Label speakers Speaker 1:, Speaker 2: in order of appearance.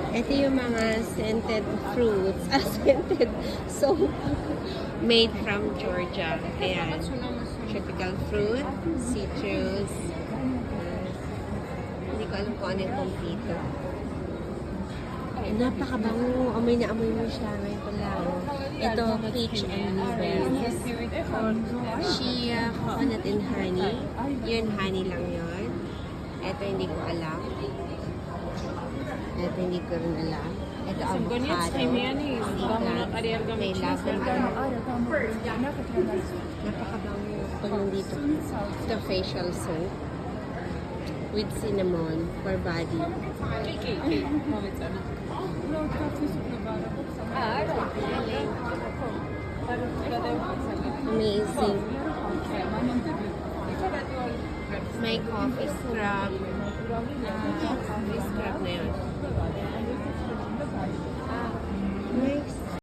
Speaker 1: Ito yung mga scented fruits. Scented soap. Made from Georgia. Ayan. Tropical fruit, citrus. Hindi ko alam kung ano yung kompleto. Napakabango. Amoy na amoy mo siya. Ngayon ko lang. Ito, peach and blueberries. Shea, coconut and honey. Yun, honey lang yun. Ito, hindi ko alam. Ito, hindi ko rin alam. Ito, avocado. May lavender. Napakabango. Pag nandito. Ito, facial soap. With cinnamon for body. Amazing. May coffee scrub. Coffee scrub na yun.